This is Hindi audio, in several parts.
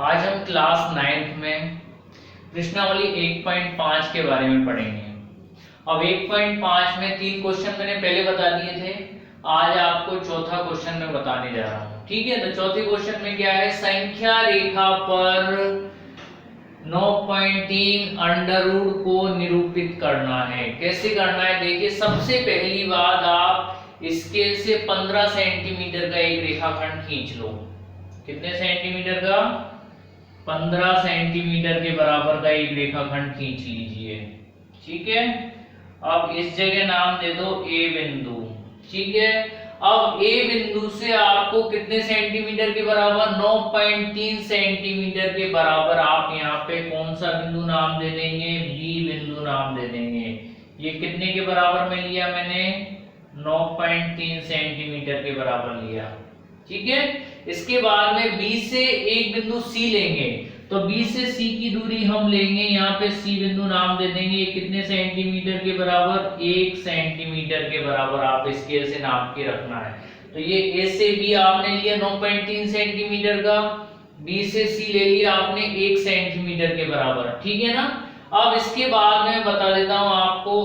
आज हम क्लास 9th में प्रश्नावली 1.5 के बारे में पढ़ेंगे। अब 1.5 में 3 क्वेश्चन मैंने पहले बता दिए थे। आज आपको चौथा क्वेश्चन मैं बताने जा रहा हूँ। ठीक है, तो चौथे क्वेश्चन में क्या है, संख्या रेखा पर 9.3 अंडर रूट को निरूपित करना है। कैसे करना है, देखिए सबसे पहली बात आप स्केल से 15 सेंटीमीटर का एक रेखाखंड खींच लो। कितने सेंटीमीटर का? 15 सेंटीमीटर के बराबर का एक रेखाखंड खींच लीजिए। ठीक है, अब इस जगह नाम दे दो ए बिंदु। ठीक है, अब ए बिंदु से आपको कितने सेंटीमीटर के बराबर? 9.3 सेंटीमीटर के बराबर आप यहाँ पे कौन सा बिंदु नाम दे देंगे? बी बिंदु नाम दे देंगे। ये कितने के बराबर में लिया मैंने? 9.3 सेंटीमीटर के बराबर लिया। ठीक है, इसके बाद में बी से एक बिंदु सी लेंगे, तो बी से सी की दूरी हम लेंगे, यहाँ पे सी बिंदु नाम दे देंगे। कितने सेंटीमीटर के बराबर? 1 सेंटीमीटर के बराबर आप स्केल से नाप के रखना है। तो ये ए से बी आपने लिया 9.3 सेंटीमीटर का, बी से सी ले लिया आपने 1 सेंटीमीटर के बराबर। ठीक है ना। अब इसके बाद मैं बता देता हूं आपको,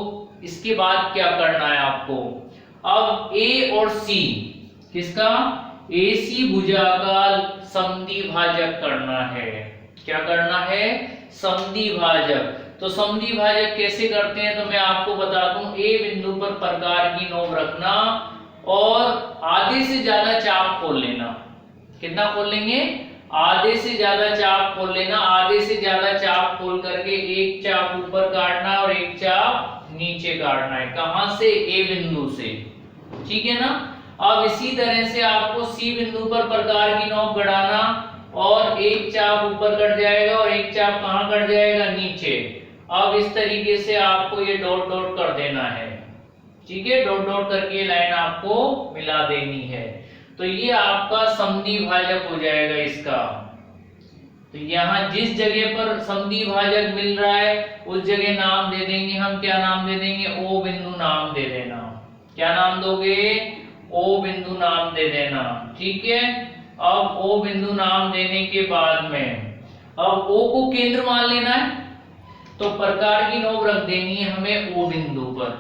इसके बाद क्या करना है आपको। अब ए और सी किसका? AC भुजा का समद्वि भाजक करना है। क्या करना है? समद्वि भाजक। तो समद्वि भाजक कैसे करते हैं तो मैं आपको बता दूं। ए बिंदु पर प्रकार की नोक रखना और आधे से ज्यादा चाप खोल लेना। कितना खोल लेंगे? आधे से ज्यादा चाप खोल लेना। आधे से ज्यादा चाप खोल करके एक चाप ऊपर काटना और एक चाप नीचे काटना है। कहां से? ए बिंदु से। ठीक है ना। अब इसी तरह से आपको सी बिंदु पर प्रकार की नोक गड़ाना और एक चाप ऊपर कट जाएगा और एक चाप कहां कट जाएगा? नीचे। अब इस तरीके से आपको ये डॉट डॉट कर देना है। ठीक है, डॉट डॉट करके लाइन आपको मिला देनी है। तो ये आपका समद्वि भाजक हो जाएगा इसका। तो यहाँ जिस जगह पर समद्वि भाजक मिल रहा है उस जगह नाम दे देंगे हम। क्या नाम दे देंगे? ओ बिंदु नाम दे देना। क्या नाम दोगे? ओ बिंदु नाम दे देना। ठीक है, अब ओ बिंदु नाम देने के बाद में अब ओ को केंद्र मान लेना है, तो प्रकार की नोक रख देनी है हमें ओ बिंदु पर।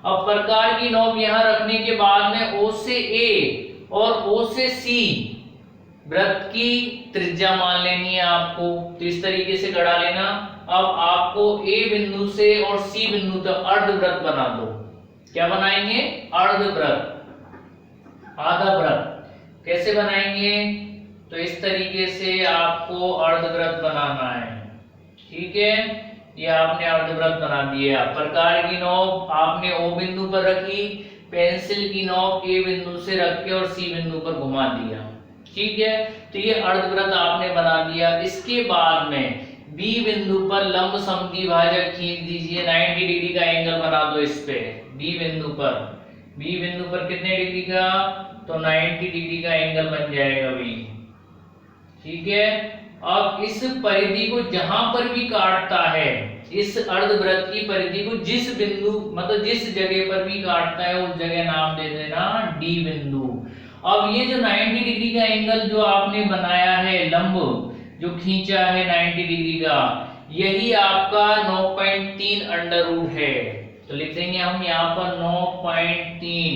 अब प्रकार की नोक यहां रखने के बाद में ओ से ए और ओ से सी वृत्त की त्रिज्या मान लेनी है आपको। तो इस तरीके से गढ़ा लेना। अब आपको ए बिंदु से और सी बिंदु तक अर्धवृत्त बना दो। क्या बनाएंगे? अर्धवृत्त, आधा वृत्त। कैसे बनाएंगे? तो इस तरीके से आपको अर्धवृत्त बनाना है। ठीक है, ये आपने अर्धवृत्त बना दिया। प्रकार की नोक आपने ओ बिंदु पर रखी, पेंसिल की नोक ए बिंदु से रख के और सी बिंदु पर घुमा दिया। ठीक है, तो ये अर्धवृत्त आपने बना दिया। इसके बाद में बी बिंदु पर लंब समद्वि भाजक खींच दीजिए। 90 डिग्री का एंगल बना दो इस पे। बी बिंदु पर, बी बिंदु पर कितने डिग्री का? तो 90 डिग्री का एंगल बन जाएगा बी। ठीक है, अब इस परिधि को जहां पर भी काटता है, इस अर्धवृत्त की परिधि को जिस बिंदु मतलब जिस जगह पर भी काटता है उस जगह नाम दे देना डी बिंदु। अब ये जो 90 डिग्री का एंगल जो आपने बनाया है, लंब जो खींचा है 90 डिग्री का, यही आपका 9.3 अंडर रूट है। तो लिख देंगे हम यहाँ पर 9.3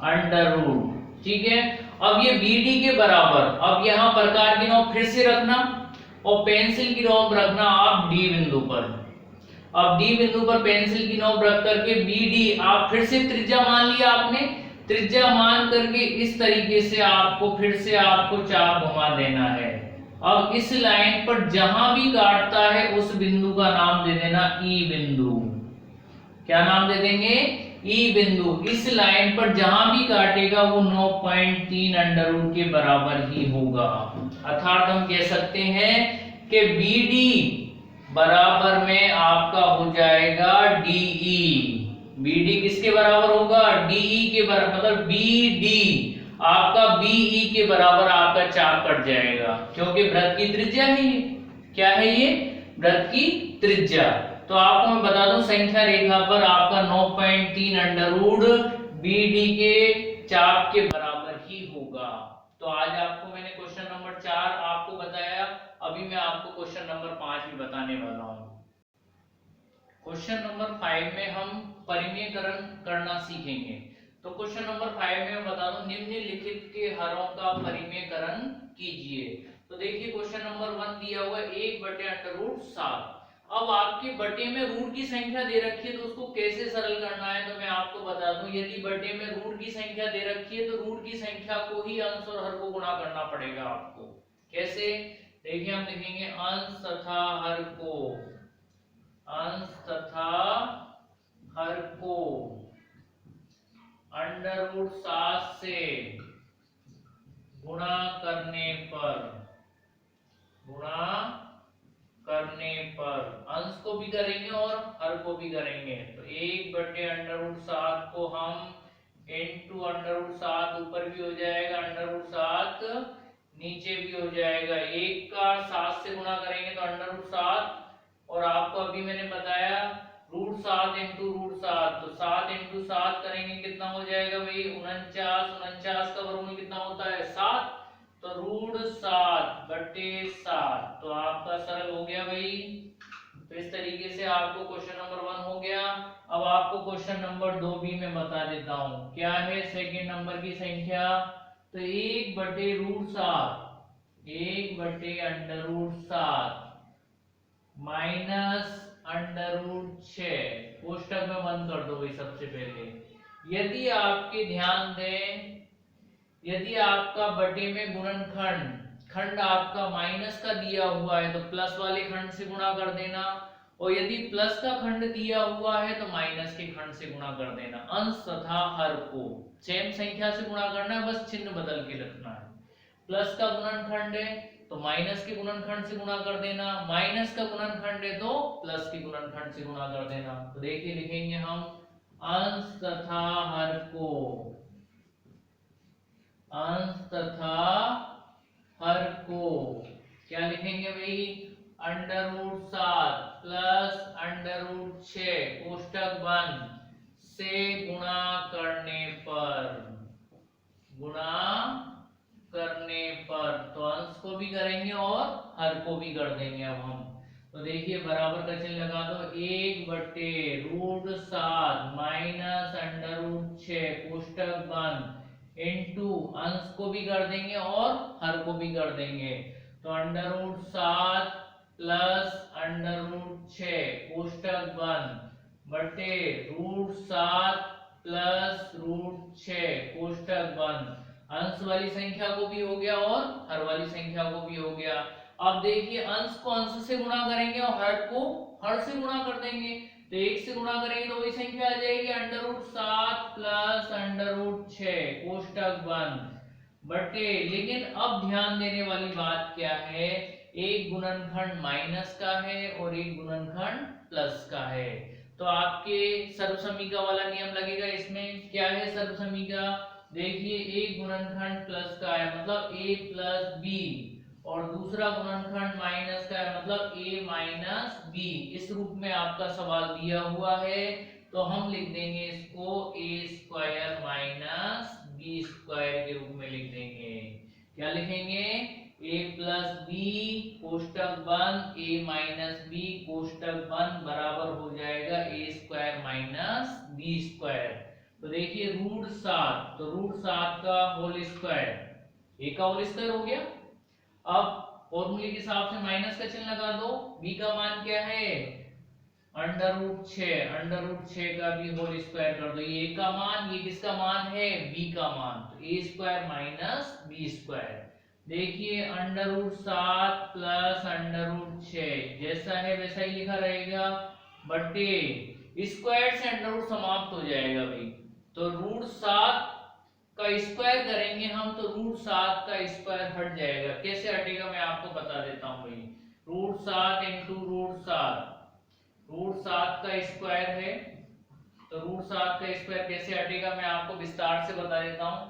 अंडर रूट। ठीक है, अब ये BD के बराबर, अब यहाँ प्रकार की नोक फिर से रखना और पेंसिल की नोक रखना आप D बिंदु पर। अब D बिंदु पर पेंसिल की नोक रख करके BD आप फिर से त्रिज्या मान लिया आपने। त्रिज्या मान करके इस तरीके से आपको फिर से आपको चाप घुमा देना है। अब इस लाइन पर जहां भी काटता है उस बिंदु का नाम दे देना E बिंदु। क्या नाम दे देंगे? ई बिंदु। इस लाइन पर जहां भी काटेगा वो 9.3 अंडर रूट के बराबर ही होगा। अर्थात हम कह सकते हैं कि BD बराबर में आपका हो जाएगा DE। BD किसके बराबर होगा? DE के बराबर, मतलब BD आपका BE के बराबर आपका चाप कट जाएगा, क्योंकि वृत्त की त्रिज्या है ये। क्या है ये? वृत्त की त्रिज्या। तो आपको मैं बता दूं, संख्या रेखा पर आपका 9.3 अंडर रूट BD के चाप के बराबर ही होगा। तो आज आपको मैंने क्वेश्चन नंबर 4 आपको बताया। मैं आपको क्वेश्चन नंबर 5 भी बताने वाला हूँ। क्वेश्चन नंबर 5 में हम परिमेयकरण करना सीखेंगे। तो क्वेश्चन नंबर 5 में मैं बता दूं, निम्नलिखित के हरों का परिमेयकरण कीजिए। तो देखिए क्वेश्चन नंबर 1 दिया हुआ है 1/√7। अब आपके बटे में रूट की संख्या दे रखी है तो उसको कैसे सरल करना है, तो मैं आपको बता दूं, यदि बटे में रूट की संख्या दे रखी है तो रूट की संख्या को ही अंश और हर को गुणा करना पड़ेगा आपको। कैसे, देखिए हम लिखेंगे अंश तथा हर को, अंश तथा हर को √7 से गुणा करने पर अंश को भी करेंगे और हर को भी करेंगे। तो 1/√7 को हम इंटू √7, ऊपर भी हो जाएगा √7, नीचे भी हो जाएगा। 1 का 7 से गुणा करेंगे तो √7, और आपको अभी मैंने बताया √7 इंटू √7, तो 7 इंटू 7 करेंगे कितना हो जाएगा भाई 49। 49 का वर्गमूल कितना होता है 7, तो √7/7, तो आपका सरल हो गया भाई। तो इस तरीके से आपको क्वेश्चन नंबर 1 हो गया। अब आपको क्वेश्चन नंबर 2 भी मैं बता देता हूं, क्या है सेकंड नंबर की संख्या। तो 1/√7, 1/√7 माइनस √6, कोष्टक में बंद कर दो भाई। सबसे पहले यदि आपके ध्यान दें, यदि आपका बटे में गुणनखंड खंड आपका माइनस का दिया हुआ है तो प्लस वाले खंड से गुणा कर देना, और यदि प्लस का खंड दिया हुआ है तो माइनस के खंड से गुणा कर देना। अंश तथा हर को सेम संख्या से गुणा करना है, बस चिन्ह बदल के रखना है। प्लस का गुणनखंड है तो माइनस के गुणनखंड से गुणा कर देना, माइनस का गुणनखंड है तो प्लस के गुणनखंड से गुणा कर देना। तो देखिए लिखेंगे हम अंश तथा हर को, अंश तथा हर को क्या लिखेंगे भाई √7 प्लस √6 कोष्टक बंद से गुणा करने पर, तो अंश को भी करेंगे और हर को भी कर देंगे। अब हम तो देखिए बराबर का चिन्ह लगा दो, 1/√7 माइनस √6 कोष्टक बंद इंटू अंश को भी कर देंगे और हर को भी कर देंगे। तो √7 प्लस √6 कोष्टक बंद बटे √7 प्लस √6 कोष्टक बंद, अंश वाली संख्या को भी हो गया और हर वाली संख्या को भी हो गया। अब देखिए अंश को अंश से गुणा करेंगे और हर को हर से गुणा कर देंगे, तो 1 से गुणा करेंगे तो वही संख्या आ जाएगी √7 प्लस √6 कोष्टक बंद बटे। लेकिन अब ध्यान देने वाली बात क्या है, एक गुणनखंड माइनस का है और एक गुणनखंड प्लस का है। तो आपके सर्वसमीका वाला नियम लगेगा। इसमें क्या है सर्वसमीका, देखिए एक गुणनखंड प्लस का है मतलब a प्लस बी, और दूसरा गुणनखंड माइनस का है मतलब a माइनस बी। इस रूप में आपका सवाल दिया हुआ है, तो हम लिख देंगे इसको a² माइनस b² के रूप में लिख देंगे। क्या लिखेंगे a प्लस बी कोष्टक बंद a माइनस बी कोष्टक बंद बराबर हो जाएगा a² माइनस b²। तो देखिए √7, तो √7 का होल स्क्वायर, a का होल स्क्वायर हो गया। अब फॉर्मूले के हिसाब से माइनस का चिन्ह लगा दो, b का मान क्या है √6 का भी होल स्क्वायर कर दो। ये a का मान, ये किसका मान है b का मान, तो a² माइनस b²। देखिए √7 प्लस √6 जैसा है वैसा ही लिखा रहेगा बटे स्क्वायर से अंडर समाप्त हो जाएगा भाई। तो √7 का स्क्वायर करेंगे हम तो √7 का स्क्वायर हट जाएगा। कैसे हटेगा मैं आपको बता देता हूं भाई। √7 इंटू √7 का स्क्वायर है, तो √7 का स्क्वायर कैसे हटेगा मैं आपको विस्तार से बता देता हूं।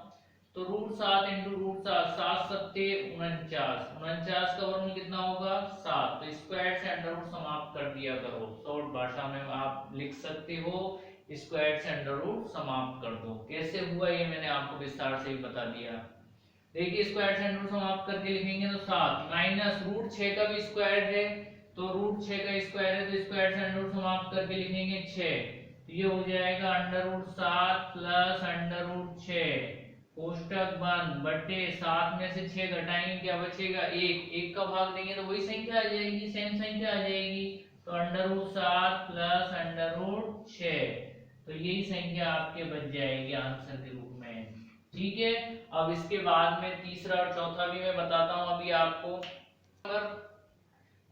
तो √7 इंटू √7, 7 सत्ते 49, 49 का वर्गमूल कितना होगा 7, तो स्क्वायर से अंडर रूट समाप्त कर दिया करो। शॉर्ट भाषा में आप लिख सकते हो स्क्वायर से अंडर रूट समाप्त कर दो। कैसे हुआ ये मैंने आपको विस्तार से ही बता दिया। देखिए स्क्वायर से अंडर रूट समाप्त करके लिखेंगे तो 7 माइनस रूट 6 का भी स्क्वायर है, तो रूट 6 का स्क्वायर है तो स्क्वायर से अंडर रूट समाप्त करके लिखेंगे 6, तो ये हो जाएगा under root 7 plus under root 6 कोष्टक बंद बटे 7 में से 6 घटाएंगे क्या बचेगा 1, 1 का भाग देंगे तो वही संख्या आ जाएगी, सेम संख्या आ जाएगी, तो under root 7 plus under root 6, तो यही संख्या आपके बच जाएगी आंसर के रूप में। ठीक है, अब इसके बाद में तीसरा और चौथा भी मैं बताता हूं अभी आपको।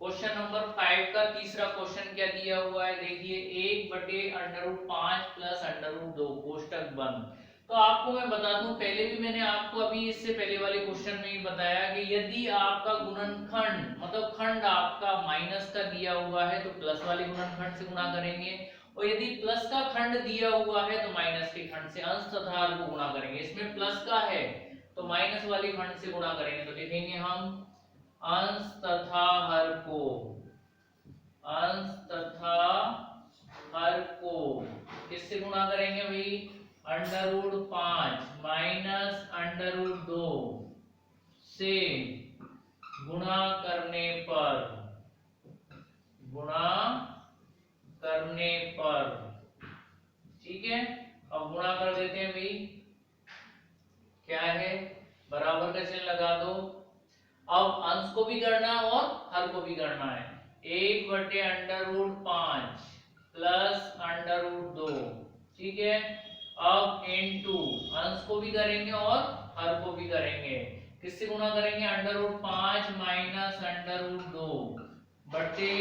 क्वेश्चन नंबर 5 का तीसरा क्वेश्चन क्या दिया हुआ है, देखिए 1/√5 प्लस √2 कोष्टक बंद। तो आपको मैं बता दूं, पहले भी मैंने आपको अभी इससे पहले वाले क्वेश्चन में ही बताया कि यदि आपका गुणनखंड मतलब खंड आपका माइनस का दिया हुआ है तो प्लस वाले गुणनखंड से गुणा करेंगे, और यदि प्लस का खंड दिया हुआ है तो माइनस के खंड से अंश तथा हर को गुणा करेंगे। इसमें प्लस का है तो माइनस वाले खंड से गुणा करेंगे, तो लिखेंगे हम अंश तथा हर को, अंश तथा हर को किससे गुणा करेंगे भाई, √5 माइनस √2 से गुणा करने पर, गुणा करने पर, ठीक है। अब गुणा कर देते हैं भाई, क्या है बराबर का चिन्ह लगा दो। अब अंश को भी करना है और हर को भी करना है, 1/√5 प्लस √2, ठीक है। अब इनटू अंश को भी करेंगे और हर को भी करेंगे, किससे गुणा करेंगे, √5 माइनस √2 बटे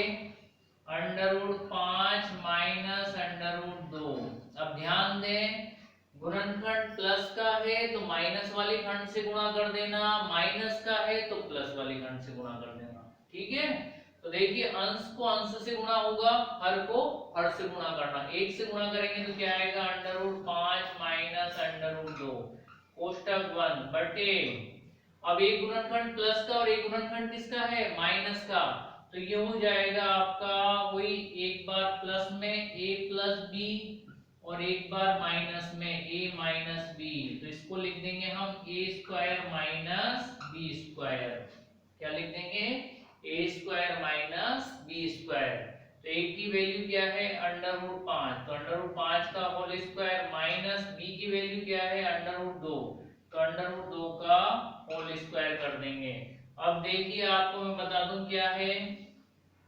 √5 माइनस √2। अब ध्यान दें, गुणनखंड प्लस का है तो माइनस वाले खंड से गुणा कर देना, माइनस का है तो प्लस वाले खंड से गुणा कर देना, ठीक है। तो देखिए अंश को अंश से गुणा होगा, हर को हर से गुणा करना, 1 से गुणा करेंगे तो क्या आएगा, √5 माइनस √2 कोष्टक बंद बटे, अब एक गुणनखंड प्लस का और एक गुणनखंड किसका है, माइनस का, तो ये हो जाएगा आपका वही, एक बार प्लस में a प्लस बी और एक बार माइनस में a माइनस बी, तो इसको लिख देंगे हम a square minus B square, क्या लिख देंगे, a square minus B square. तो a की वैल्यू क्या है, √5, तो √5 का होल स्क्वायर माइनस b की वैल्यू क्या है, √2, तो √2 का होल स्क्वायर कर देंगे। अब देखिए आपको मैं बता दूं क्या है,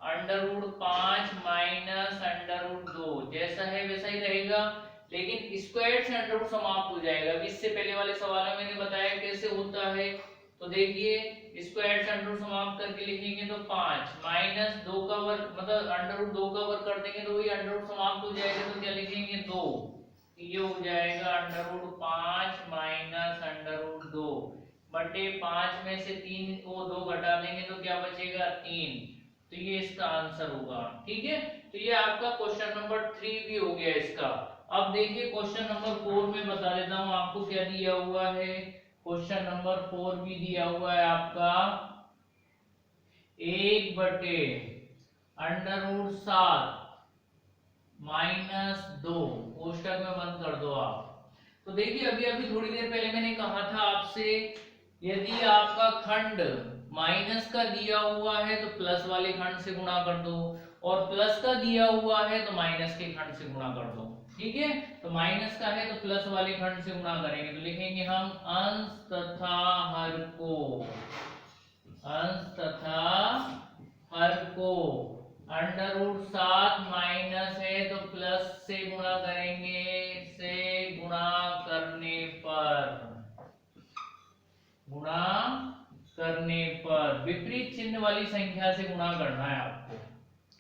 √5 माइनस √2 जैसा है वैसा ही रहेगा, लेकिन स्क्वायर से अंडर रूट समाप्त हो जाएगा। इससे पहले वाले सवाल में मैंने बताया कैसे होता है, तो देखिए स्क्वायर से अंडर रूट समाप्त करके लिखेंगे तो 5 माइनस 2 का वर्ग मतलब √2 का वर्ग कर देंगे तो वही अंडर रूट समाप्त हो जाएगा, तो क्या लिखेंगे 2, ये हो जाएगा √5 माइनस √2 बटे 5 में से 3 को 2 घटा देंगे तो क्या बचेगा 3, तो ये इसका आंसर होगा, ठीक है। तो ये आपका क्वेश्चन नंबर 3 भी हो गया इसका। अब देखिए क्वेश्चन नंबर 4 में बता देता हूं आपको क्या दिया हुआ है। क्वेश्चन नंबर 4 भी दिया हुआ है आपका 1/√7 माइनस 2 कोष्टक में बंद कर दो आप। तो देखिए अभी अभी थोड़ी देर पहले मैंने कहा था आपसे, यदि आपका खंड माइनस का दिया हुआ है तो प्लस वाले खंड से गुणा कर दो, और प्लस का दिया हुआ है तो माइनस के खंड से गुणा कर दो, ठीक है। तो माइनस का है तो प्लस वाले खंड से गुणा करेंगे, तो लिखेंगे हम अंश तथा हर को, अंश तथा हर को, √7 माइनस है तो प्लस से गुणा करेंगे, से गुणा करने पर, गुणा करने पर विपरीत चिन्ह वाली संख्या से गुणा करना है आपको।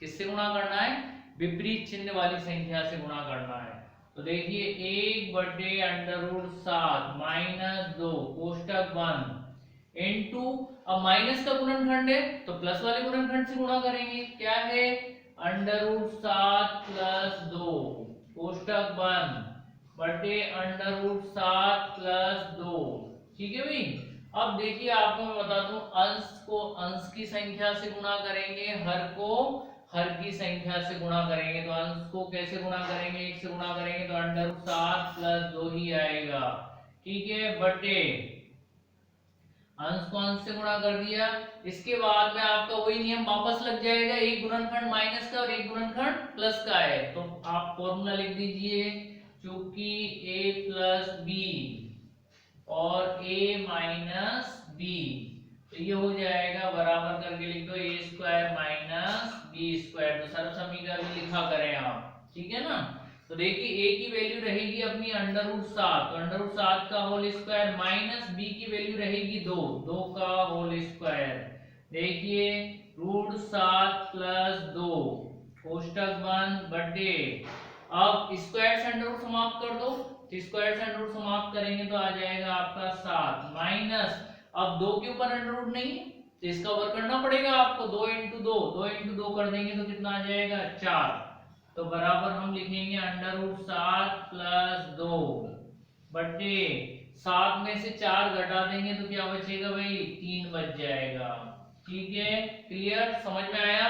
किससे गुणा करना है, विपरीत चिन्ह वाली संख्या से गुणा करना है। तो देखिए 1/√7 माइनस 2 कोष्टक बंद इनटू, अब माइनस का गुणनखंड है तो प्लस वाले गुणनखंड से गुणा करेंगे, क्या है √7 प्लस 2 कोष्टक बंद बटे √7 प्लस 2, ठीक है भाई। अब देखिए आपको मैं बता दूं, अंश को अंश की संख्या से गुणा करेंगे, हर को हर की संख्या से गुणा करेंगे। तो अंश को कैसे गुणा करेंगे, 1 से गुणा करेंगे तो √7 प्लस 2 ही आएगा, ठीक है, बटे अंश को अंश से गुणा कर दिया। इसके बाद में आपका वही नियम वापस लग जाएगा, एक गुणनखंड माइनस का और एक गुणनखंड प्लस का है, तो आप फॉर्मूला लिख दीजिए, चूंकि a प्लस बी और a माइनस बी, तो ये हो जाएगा बराबर करके लिख दो ए स्क्वायर माइनस बी स्क्वायर। तो सर्व समीकरण लिखा करें आप, ठीक है ना। तो देखिए a की वैल्यू रहेगी अपनी √7, तो √7 का होल स्क्वायर माइनस b की वैल्यू रहेगी 2 का होल स्क्वायर। देखिए √7 प्लस 2 कोष्टक बंद बटे, अब स्क्वायर से अंडर रूट समाप्त कर दो, तो स्क्वायर से अंडर रूट समाप्त करेंगे तो आ जाएगा आपका 7 माइनस, अब 2 के ऊपर अंडर रूट नहीं है तो इसका वर्ग करना पड़ेगा आपको, 2 इंटू 2 कर देंगे तो कितना आ जाएगा 4, तो बराबर हम लिखेंगे √7 प्लस 2 बटे 7 में से 4 घटा देंगे तो क्या बचेगा भाई 3 बच जाएगा। ठीक है, क्लियर, समझ में आया।